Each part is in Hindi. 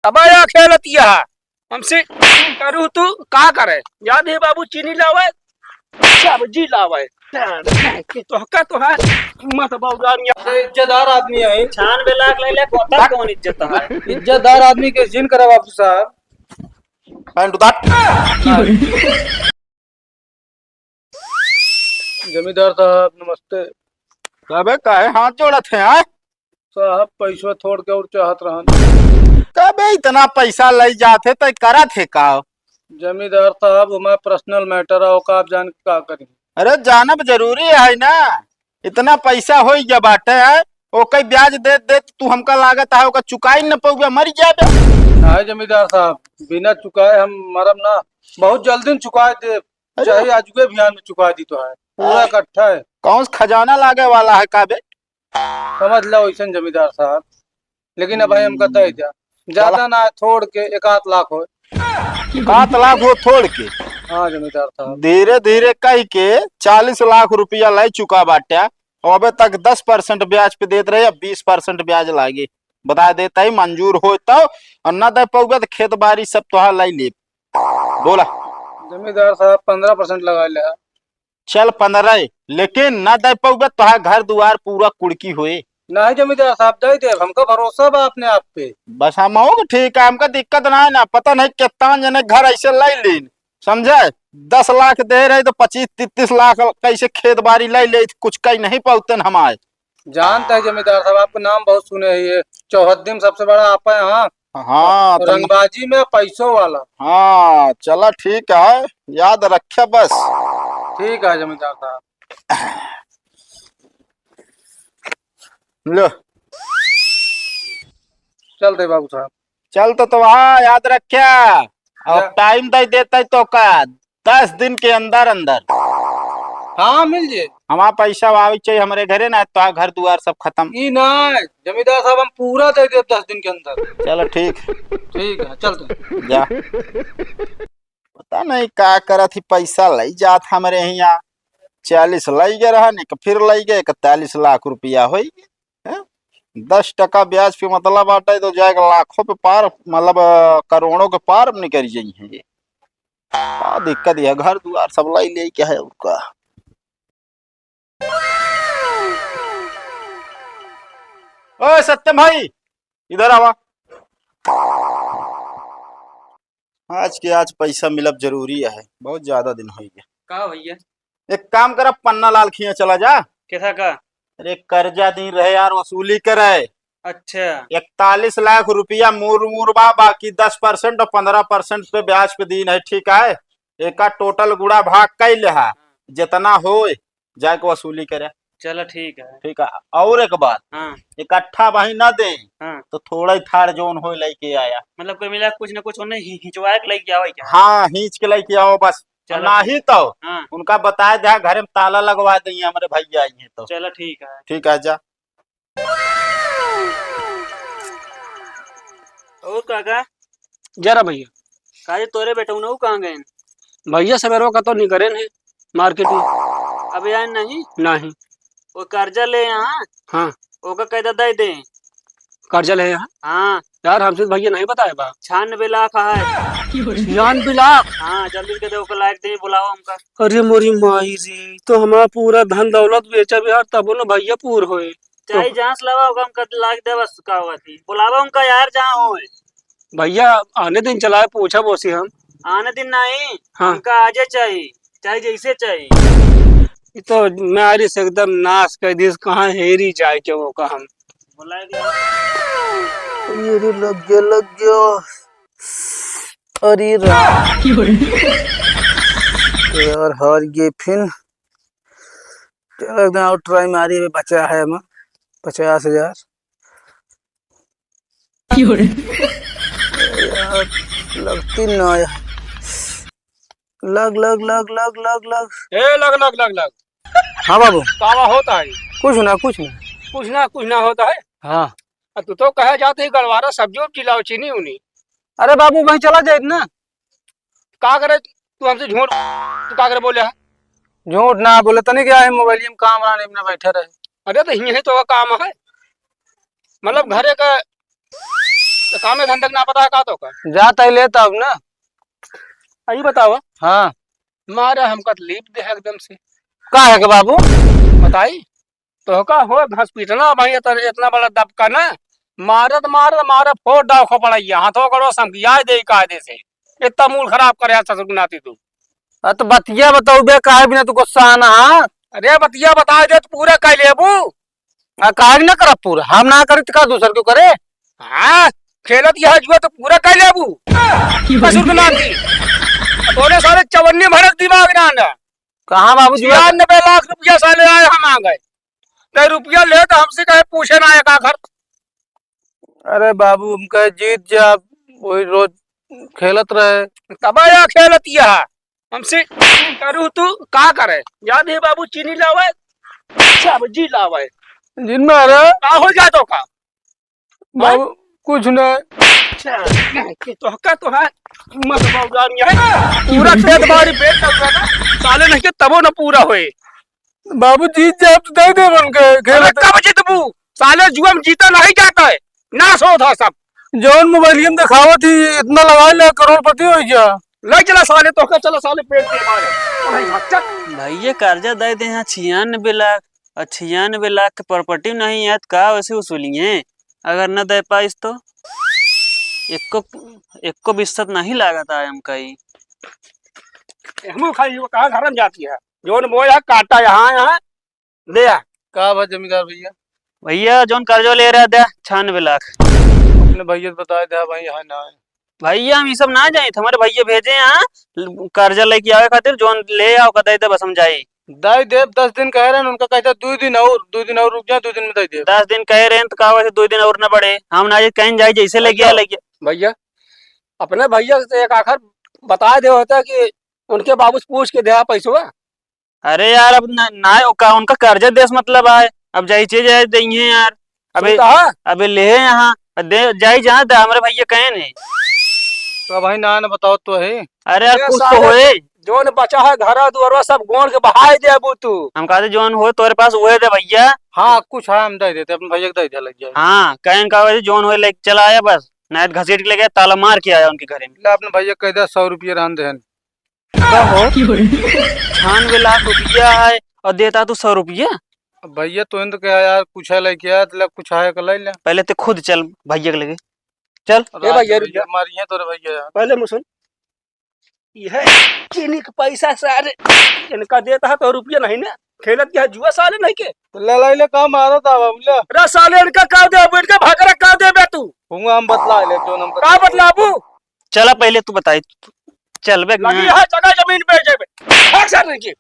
अब आया खेलतिया हमसे करू तू का करे याद है बाबू चीनी लावे सब्जी लावे कि तोहका तो है मत बाउदानिया इज्जतदार आदमी है। 96 लाख ले ले कोता कौन इज्जत है। इज्जतदार आदमी के जिन करा बापू साहब। पैंट उतार। जमींदार साहब नमस्ते। कबे काहे हाथ जोड़त है आए? साहब पैसा छोड़ के और चाहत रहन। कबे इतना पैसा ले जाते तो करा थे का? जमींदार साहब हमारा पर्सनल मैटर है का आप जान के का करें। अरे जानब जरूरी है ना, इतना पैसा हो गया बाटे है ओके ब्याज दे दे तू हमका लागत है ओका चुकाई न पौगे मर जाबे। नहीं जमींदार साहब बिना चुकाए हम मरम ना, बहुत जल्दी चुका दे, चाहे आज के अभियान में चुका दी तो है पूरा इकट्ठा है। कौन खजाना लागे वाला है काबे? समझ लो वैसे जमींदार साहब, लेकिन अब हम कहते हैं ज्यादा ना थोड़ के 1 लाख हो। 7 लाख हो थोड़ के? हाँ जमींदार साहब। धीरे धीरे कह के 40 लाख रुपया ले चुका बाटे और अबे तक 10% ब्याज पे देते रहे, 20% ब्याज लागे बता देता ही मंजूर हो तो, और न दे पौगे तो खेत बाड़ी सब तुहार लाई ले। बोला जमींदार साहब 15% लगा ले। चल 15, लेकिन न दे पौगे तुहार घर दुआर पूरा कुड़की हुए। नहीं जमींदार साहब दे दे, हमको भरोसा बा अपने आप पे। बस हम ठीक है, हमका दिक्कत ना है ना, पता नहीं कितना जने घर ऐसे लाई लीन समझे। 10 लाख दे रहे तो 25-33 लाख कैसे खेत बाड़ी लाई ले, कुछ कहीं नहीं पाते हमारे। जानता है जमींदार साहब आपका नाम बहुत सुने है, ये चौहद्दी में सबसे बड़ा आप है। हाँ हाँ रंगबाजी में पैसों वाला। हाँ चला ठीक है, याद रखे बस। ठीक है जमींदार साहब। लो चलते बाबू साहब। चल तो हाँ याद रखा, और टाइम दे देता है तो का 10 दिन के अंदर अंदर हाँ मिल जाए हमारा पैसा आवे चाहिए हमारे घरे ना, तो घर दुआर सब खत्म। ई नहीं जमींदार साहब हम पूरा दे दे 10 दिन के अंदर। चलो ठीक है चलते जा। पता नहीं क्या करा थी, पैसा लाई जात हमारे यहाँ 40 लाई गए रहा नहीं फिर लाई गए 41 लाख रुपया हो। 10% ब्याज पे मतलब बाटे तो जाएगा लाखों पे पार, मतलब करोड़ों के पार निकल जाइए। क्या दिक्कत है, घर दुआर सब लाई ले क्या है उनका। ओए सत्यम भाई इधर आवा। आज पैसा मिलब जरूरी है, बहुत ज्यादा दिन हो गया। का भैया एक काम कर, पन्ना लाल खिया चला जा। कैसा का? अरे कर्जा दिन रहे यार, वसूली करे। अच्छा 41 लाख रुपया मुरबा, बाकी 10% और 15% पे ब्याज पे दिन है। ठीक है, एक टोटल गुड़ा भाग कैल है, जितना हो जाके वसूली करे। चलो ठीक है। ठीक है, और एक बात, हाँ इकट्ठा वही न दे हाँ तो थोड़ा ही थार जोन हो लेके आया। मतलब कोई मिला कुछ न कुछ उन्हें हिचवाए के लेके आओ क्या? हाँ हिंच के लेके आओ बस। चलो ना ही तो हाँ उनका बताया जाए घर में ताला लगवा देंगे हमारे भैया आई है तो। चलो ठीक है। ठीक है जा। और काका जरा भैया काजे तोरे बेटा उन्हें कहाँ गए? भैया सवेरों का तो निकरे है मार्केट में। अब यार नहीं नहीं। वो कर्जा ले यहाँ। हाँ ओका कैदा दे दे। कर्जा ले यहाँ हाँ यार, हमसे भैया नहीं बताया बा। 96 लाख है। 96 लाख? हाँ जल्दी के दे लायक दे, बुलाओ हमका। अरे मोरी माई रे, तो हमारा पूरा धन दौलत बेचा बिहार तब ना भैया पूर होए। चाहे जहाँ से लगा होगा हमका लायक दे, बस का हुआ थी बुलावा हमका यार जहाँ हो। भैया आने दिन चलाए पूछा बोसी हम। आने दिन नहीं हाँ। हमका आजे चाहिए, चाहे जैसे चाहिए। ये तो मैं से एकदम नाश कर दी, कहाँ हेरी जाए के वो का हम बुलाए। अरे लग गया अरे यार हार गए फिर। चलो एकदम और ट्राई मारी, बचा है हमें 50,000। यार लगती ना यार। लग लग लग लग लग लग ए लग लग लग लग। हाँ बाबू कावा होता है? कुछ ना कुछ ना। कुछ ना होता है। हाँ तू तो कहे जाते ही गलवारा सब्जी चिलाओ चीनी उनी। अरे बाबू वहीं चला जाए ना। का करे तू हमसे झूठ, तू का करे बोले है? झूठ ना बोले तनी क्या है, मोबाइल में काम आने में बैठे रहे। अरे तो यही तो काम है, मतलब घरे का तो काम धंधे ना पता है का तो का जाता ही लेता अब ना। अभी बताओ हाँ मारा हमका तो लीप दे है एकदम से का है के बाबू? बताई तो का हो हॉस्पिटल भाई इतना बड़ा दबका ना मारत मारत मारत फोड़ डाव खपड़ाइया हाथों करो समझिया दे कायदे से इतना मूड खराब करे ससुर गुनाती तू। तो बतिया बताऊ बे काहे बिना तू गुस्सा आना? हाँ अरे बतिया बता दे तो पूरा कह लेबू। काहे ना कर पूरा? हम ना करी तो का दूसर क्यों करे? हाँ खेलत यह जुआ तो पूरा कह लेबू ससुर गुनाती तोने सारे चवन्नी भरक दिमाग ना ना कहाँ बाबू जी? 96 लाख रुपया साले आए हम आ गए कई रुपया ले तो हमसे कहे पूछे ना एक आखर। अरे बाबू हम कहे जीत जा वही रोज खेलत रहे। तब या खेलत यह हमसे करू तू का करे याद है बाबू चीनी लावे सब्जी लावे जिनमें अरे का हो जा तो का बाबू कुछ नहीं तो का तो है मत बाउदान है पूरा खेत बाड़ी बेच कर ना साले नहीं के तबो न पूरा होए। बाबू जीत जा तो दे दे बन के अरे खेल। कब जीतबू साले जुआ में जीता नहीं जाता है ना सो था सब जौन मोबाइल में दिखावा थी इतना लगा ले करोड़पति हो गया। ले चला साले तो का चला साले पेट दे मारे भैया कर्जा दे दे यहाँ 96 लाख और 96 लाख के प्रॉपर्टी नहीं है तो का वैसे वसूलिए अगर न दे पाइस तो एक को बिस्तर नहीं लागत है हमका ही। हम खाई वो कहा घर में जाती है जोन बोया काटा यहाँ यहाँ दे का भाई जमींदार भैया? भैया जोन कर्जा ले रहा दे 96 लाख अपने भैया बताया था भाई यहाँ ना है। भैया हम ये सब ना जाए हमारे भैया भेजे यहाँ कर्जा लेके आवे खातिर जोन ले आओ कदे दे बस हम जाए। दाई देव 10 दिन कह रहे हैं उनका कहता 2 दिन और रुक जाए 2 दिन में दाई देव 10 दिन कह रहे हैं तो कहा वैसे 2 दिन और न बढ़े हम ना कहीं जाए जैसे ले गया भैया अपने भैया से एक आखिर बता दे होता कि उनके बाबू से पूछ के दे पैसा। अरे यार अब ना उनका कर्जा देश मतलब है अब जाई चीज देंगे यार अबे अबे ले यहाँ दे जाई जहाँ दे हमारे भैया कहे नहीं तो भाई ना बताओ तो है। अरे यार कुछ तो होए जोन बचा है घर दुआर सब गोड़ के बहाई दे अबू तू हम कहते जोन हो तोरे पास वो दे भैया। हाँ कुछ है हम दे देते अपने भैया को दे दे लग जाए। हाँ कहन का वैसे जोन हो लेके चला आया बस नायत घसीट के ले गया ताला मार के आया उनके घर में। ले अपने भैया कह दे 100 रुपये रहन दे 96 लाख रुपया है और देता तू 100 रुपया। भैया तो इन तो क्या यार कुछ है लेके आया तो कुछ है कर ले पहले तो खुद चल भैया के लगे चल। भैया हमारी है तोरे भैया पहले मुसुन यह चीनी का पैसा सारे इनका देता है तो रुपया नहीं ना खेलत क्या जुआ साले नहीं के ले ले काम आ रहा था बाबू रे साले इनका का दे इनका भागरा का दे बे तू हुआ हम बतला ले जो हम का बतलाबू चला पहले तू बताई चल बे लगी है जगह जमीन पे जेबे भाग सर नहीं के।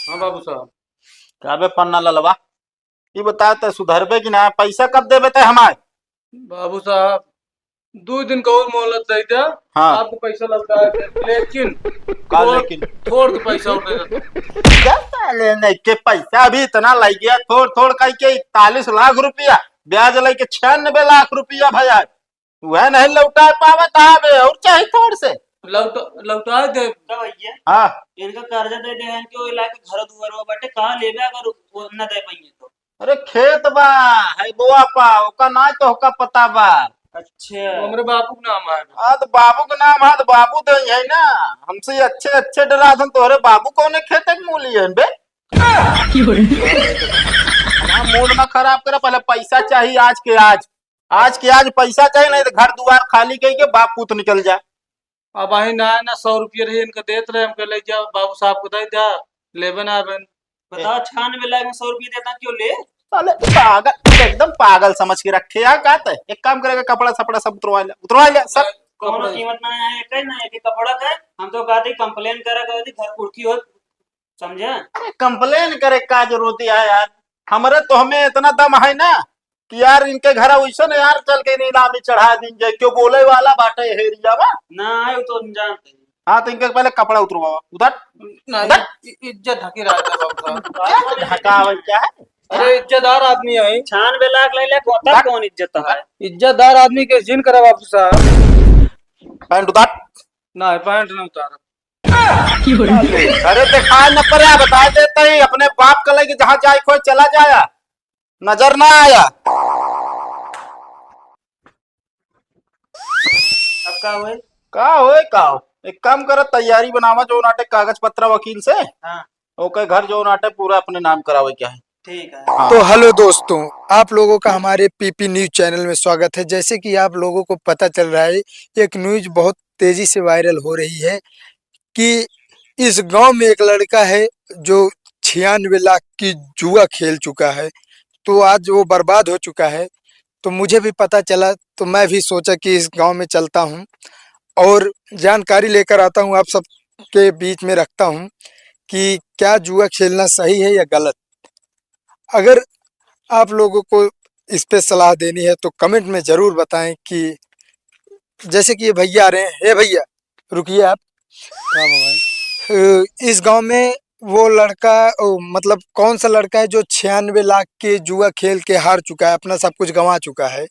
हाँ बाबू साहब क्या बे पन्ना ललवा ये बता तो सुधरबे कि ना पैसा कब देबे ते हमारे? बाबू साहब 2 दिन का और मोहलत दे दिया। हाँ। आपको पैसा लगता है लेकिन लेकिन थोड़ के पैसा उठेगा क्या साले नहीं के पैसा अभी इतना लग गया थोड़ थोड़ कह के 41 लाख रुपया ब्याज लेके 96 लाख रुपया भैया वह नहीं लौटा पावा बे और चाहे थोड़ से लौटा दे भैया। हाँ इनका कर्जा दे दे हैं कि इलाके घर दुआर बाटे कहां लेबे अगर वो न दे पाएंगे तो। अरे खेत बा है बोआ पा ओका ना तो ओका पता बा। अच्छा हमारे बापू का नाम है। हाँ तो बाबू का नाम है तो बाबू तो है ना हमसे अच्छे डरा था तोरे बाबू कौन खेत मूली है बे मूड ना खराब करे पहले पैसा चाहिए आज के आज पैसा चाहिए नहीं तो घर दुआर खाली कह के बाप पूत निकल जाए। अब आई ना 100 रुपये रहे इनका देते रहे हमको ले जाओ बाबू साहब को दे दिया लेबन आबन बताओ 96 लाख में 100 रुपये देता क्यों ले साले पागल एकदम पागल समझ के रखे यार कहते एक काम करेगा कपड़ा सपड़ा सब उतरवा ले सब कौन कीमत ना है कहीं ना है कि कपड़ा का हम तो कहते कंप्लेन करा कहते घर कुर्की हो समझे। कंप्लेन करे का जरूरत है यार हमारे तो हमें इतना दम है ना कि यार इनके घर वैसे ना यार चल के नीलामी चढ़ा दीजिए क्यों बोले वाला बाटे हेरिया बा ना आए तो जानते हाँ तो इनके पहले कपड़ा उतरवा उधर इज्जत ढकी रहा है बाबू साहब ढकावे क्या है। अरे इज्जतदार आदमी है 96 लाख ले ले कौन इज्जत है इज्जतदार आदमी के जिन करा बाबू साहब पैंट उतार ना पैंट ना उतार अरे दिखा न पर बता देते ही अपने बाप का लगे जहाँ जाए कोई चला जाया नजर ना आया। अब का हुए? का एक काम कर, तैयारी बनावा जो नाटे कागज पत्र वकील से। हाँ ओके घर जो नाटे पूरा अपने नाम करावे क्या है। ठीक है। हाँ। तो हेलो दोस्तों, आप लोगों का हमारे पीपी न्यूज चैनल में स्वागत है। जैसे कि आप लोगों को पता चल रहा है, एक न्यूज बहुत तेजी से वायरल हो रही है कि इस गांव में एक लड़का है जो 96 लाख की जुआ खेल चुका है। तो आज वो बर्बाद हो चुका है। तो मुझे भी पता चला, तो मैं भी सोचा कि इस गांव में चलता हूं और जानकारी लेकर आता हूं, आप सबके बीच में रखता हूं कि क्या जुआ खेलना सही है या गलत। अगर आप लोगों को इस पे सलाह देनी है तो कमेंट में जरूर बताएं कि जैसे कि ये भैया आ रहे हैं। हे भैया, रुकिए आप। हाँ भाई। इस गांव में वो लड़का मतलब कौन सा लड़का है जो 96 लाख के जुआ खेल के हार चुका है, अपना सब कुछ गंवा चुका है।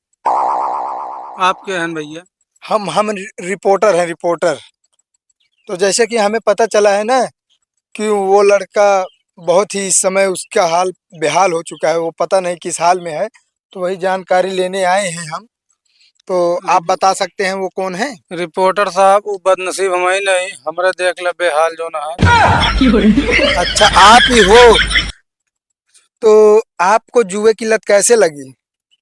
आप क्या हैं भैया? हम रिपोर्टर हैं, रिपोर्टर। तो जैसे कि हमें पता चला है ना कि वो लड़का बहुत ही इस समय उसका हाल बेहाल हो चुका है, वो पता नहीं किस हाल में है। तो वही जानकारी लेने आए हैं हम। तो आप बता सकते हैं वो कौन है? रिपोर्टर साहब, वो बदनसीब हमारी नहीं, हमरा देख ले बेहाल जो ना है। अच्छा, आप ही हो। तो आपको जुए की लत कैसे लगी?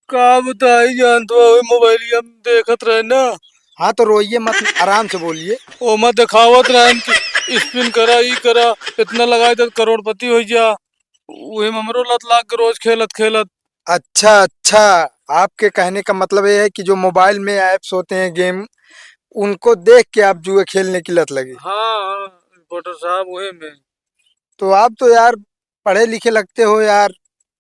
का बताई जान तो मोबाइल हम देखत रहे ना। हाँ तो रोइए मत, आराम से बोलिए। ओ मैं दिखावत रहन कि स्पिन करा ई करा, इतना लगाए तो करोड़पति हो जा। वही हमरो लत लाग के रोज खेलत खेलत। अच्छा अच्छा, आपके कहने का मतलब ये है कि जो मोबाइल में ऐप्स होते हैं गेम, उनको देख के आप जुए खेलने की लत लगी। हाँ रिपोर्टर साहब, वही में। तो आप तो यार पढ़े लिखे लगते हो यार,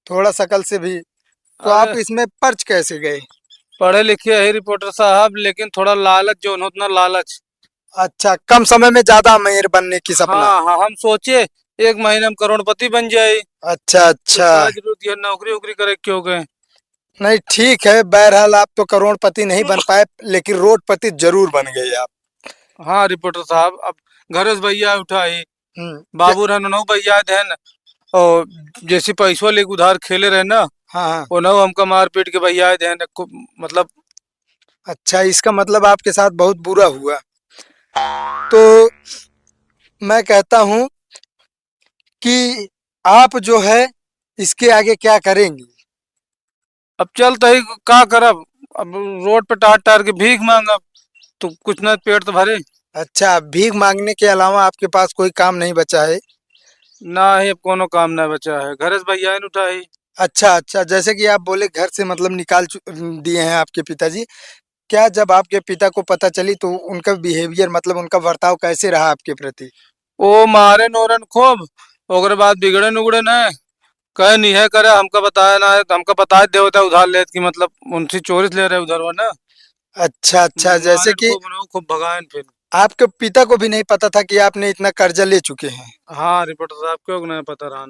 थोड़ा शकल से भी। तो अरे आप इसमें पर्च कैसे गए? पढ़े लिखे है रिपोर्टर साहब, लेकिन थोड़ा लालच जो उतना लालच। अच्छा, कम समय में ज्यादा अमीर बनने की सपना। हाँ हाँ, हम सोचे एक महीने में करोड़पति बन जाए। अच्छा तो अच्छा, का जरूरत है नौकरी वोकरी करे क्यों गए? नहीं ठीक है। बहरहाल आप तो करोड़पति नहीं बन पाए, लेकिन रोडपति जरूर बन गए आप। हाँ रिपोर्टर साहब, अब घर से भैया उठाई, क्या? बाबू रहन नौ भैया देन, और जैसे पैसों लेके उधार खेले रहे ना, हाँ हाँ। वो नौ हमका मार पीट के भैया देन मतलब। अच्छा, इसका मतलब आपके साथ बहुत बुरा हुआ। तो मैं कहता हूँ कि आप जो है इसके आगे क्या करेंगी? अब चलते ही का करब, अब रोड पे टाट टार के भीख मांगब, तो कुछ ना पेट तो भरे अच्छा, भीख मांगने के अलावा आपके पास कोई काम नहीं बचा है? ना ही। अब कोनो काम ना बचा है, घर से भैया ने उठाई। अच्छा अच्छा, जैसे कि आप बोले घर से मतलब दिए हैं आपके पिताजी। क्या जब आपके पिता को पता चली तो उनका बिहेवियर मतलब उनका बर्ताव कैसे रहा आपके प्रति? ओ मारे नोरन खूब, ओकरे बाद बिगड़े नुगड़े न, कहे नहीं है करे, हमका बताया ना है, तो हमका बता दे होता उधार लेत की मतलब उनसे चोरी से ले रहे उधार वो ना। अच्छा अच्छा, जैसे मारे कि खूब उन्होंने खूब भगाए फिर। आपके पिता को भी नहीं पता था कि आपने इतना कर्जा ले चुके हैं? हाँ रिपोर्टर साहब, क्यों नहीं पता रहा।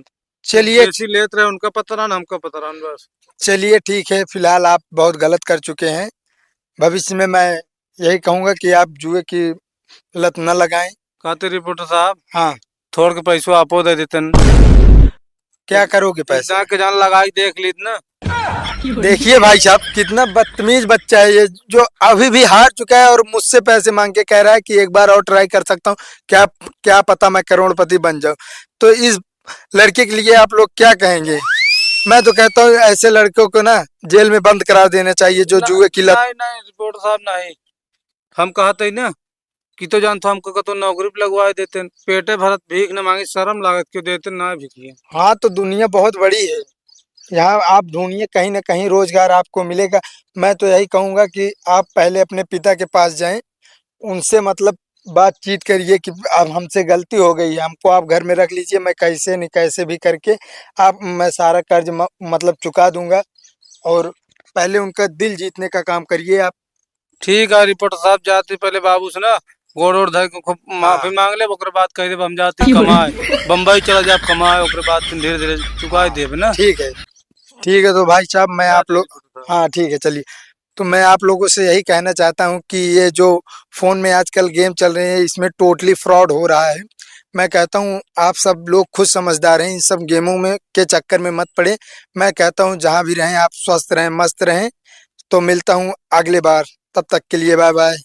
चलिए जैसी लेत रहे उनका पता रहा, हमका पता रहा बस। चलिए ठीक है, फिलहाल आप बहुत गलत कर चुके हैं। भविष्य में मैं यही कहूंगा कि आप जुए की लत न लगाएं। कहते रिपोर्टर साहब, हाँ, थोड़ के पैसों आपो दे देते न। क्या करोगे पैसे? इतना के जान लगाई देख लीत ना। देखिए भाई साहब, कितना बदतमीज बच्चा है ये, जो अभी भी हार चुका है और मुझसे पैसे मांग के कह रहा है कि एक बार और ट्राई कर सकता हूँ। क्या क्या पता मैं करोड़पति बन जाऊं। तो इस लड़के के लिए आप लोग क्या कहेंगे? मैं तो कहता हूँ ऐसे लड़कों को ना जेल में बंद करा देना चाहिए, जो जुए की लत। नहीं नहीं रिपोर्टर साहब नहीं, हम कहते ही ना कि तो जानता हमको तो नौकरी पे लगवा देते, पेटे भरत भीख न मांगी, शर्म लागत क्यों देते ना भीखिए। हाँ तो दुनिया बहुत बड़ी है, यहाँ आप ढूंढिए, कहीं ना कहीं रोजगार आपको मिलेगा। मैं तो यही कहूंगा कि आप पहले अपने पिता के पास जाएं, उनसे मतलब बातचीत करिए कि अब हमसे गलती हो गई है, हमको आप घर में रख लीजिए, मैं कैसे नहीं कैसे भी करके आप मैं सारा कर्ज मतलब चुका दूंगा। और पहले उनका दिल जीतने का काम करिए आप। ठीक है रिपोर्टर साहब, जाते पहले बाबू से ना गोड़ ओड़ धर के खूब माफी हाँ मांग ले, ओकरे बाद कह दे हम जाते कमाए, बम्बई चला जाए कमाए, ओकरे बाद फिर धीरे धीरे चुका देब ना। ठीक है, ठीक है। तो भाई साहब मैं आप लोग, हाँ ठीक है चलिए। तो मैं आप लोगों से यही कहना चाहता हूँ कि ये जो फोन में आजकल गेम चल रहे हैं इसमें टोटली फ्रॉड हो रहा है। मैं कहता हूँ आप सब लोग खुद समझदार हैं, इन सब गेमों में के चक्कर में मत पड़े। मैं कहता हूँ जहाँ भी रहें आप स्वस्थ रहें, मस्त रहें। तो मिलता हूँ अगले बार, तब तक के लिए बाय बाय।